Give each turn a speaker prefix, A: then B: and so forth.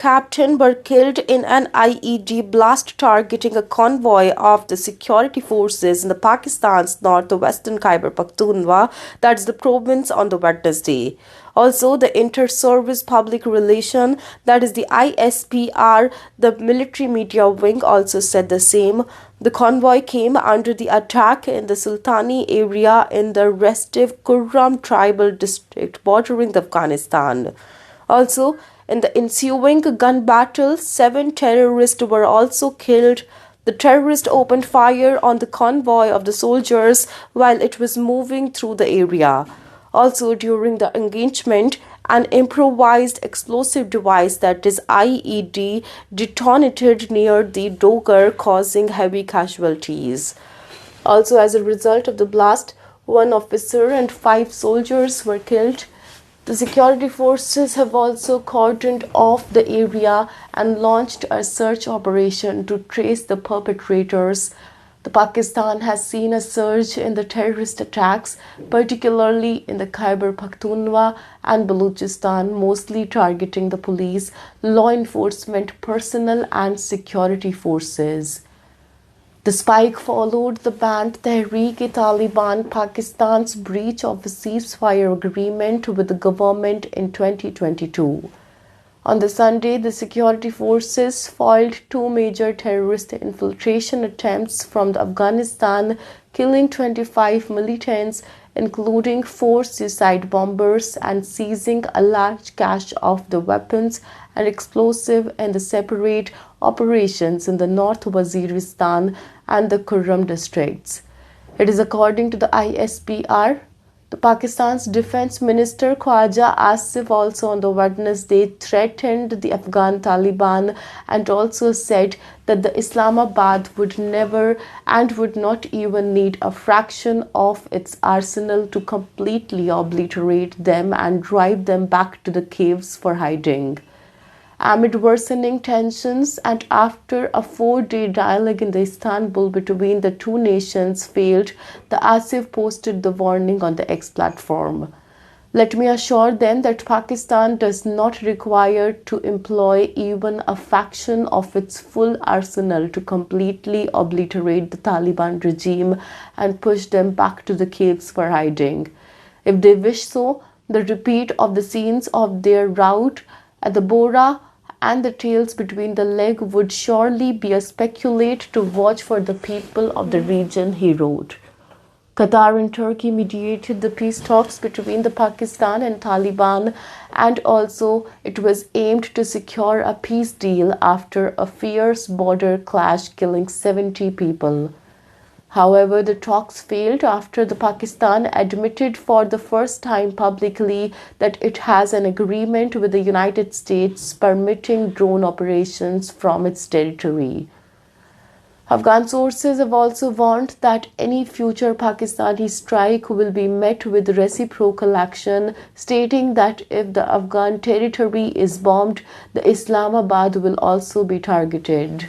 A: captain were killed in an IED blast targeting a convoy of the security forces in the Pakistan's northwestern Khyber Pakhtunkhwa, that's the province, on the Wednesday. Also, the Inter-Service Public Relation, that is the ISPR, the military media wing, also said the same. The convoy came under the attack in the Sultani area in the restive Kurram tribal district bordering Afghanistan. Also, in the ensuing gun battle, 7 terrorists were also killed. The terrorists opened fire on the convoy of the soldiers while it was moving through the area. Also, during the engagement, an improvised explosive device, that is IED, detonated near the Dogar, causing heavy casualties. Also, as a result of the blast, 1 officer and 5 soldiers were killed. The security forces have also cordoned off the area and launched a search operation to trace the perpetrators. The Pakistan has seen a surge in the terrorist attacks, particularly in the Khyber Pakhtunkhwa and Balochistan, mostly targeting the police, law enforcement personnel and security forces. The spike followed the banned Tehreek-e-Taliban Pakistan's breach of a ceasefire agreement with the government in 2022. On the Sunday, the security forces foiled 2 major terrorist infiltration attempts from Afghanistan, killing 25 militants, including 4 suicide bombers, and seizing a large cache of the weapons and explosive in the separate operations in the North Waziristan and the Kurram districts. It is according to the ISPR. The Pakistan's Defense Minister Khwaja Asif also on the Wednesday threatened the Afghan Taliban and also said that the Islamabad would never and would not even need a fraction of its arsenal to completely obliterate them and drive them back to the caves for hiding. Amid worsening tensions and after a 4-day dialogue in Istanbul between the two nations failed, the Asif posted the warning on the X platform. Let me assure them that Pakistan does not require to employ even a fraction of its full arsenal to completely obliterate the Taliban regime and push them back to the caves for hiding. If they wish so, the repeat of the scenes of their rout at the Bora and the tales between the leg would surely be a speculate to watch for the people of the region, he wrote. Qatar and Turkey mediated the peace talks between the Pakistan and Taliban, and also it was aimed to secure a peace deal after a fierce border clash killing 70 people. However, the talks failed after the Pakistan admitted for the first time publicly that it has an agreement with the United States permitting drone operations from its territory. Afghan sources have also warned that any future Pakistani strike will be met with reciprocal action, stating that if the Afghan territory is bombed, the Islamabad will also be targeted.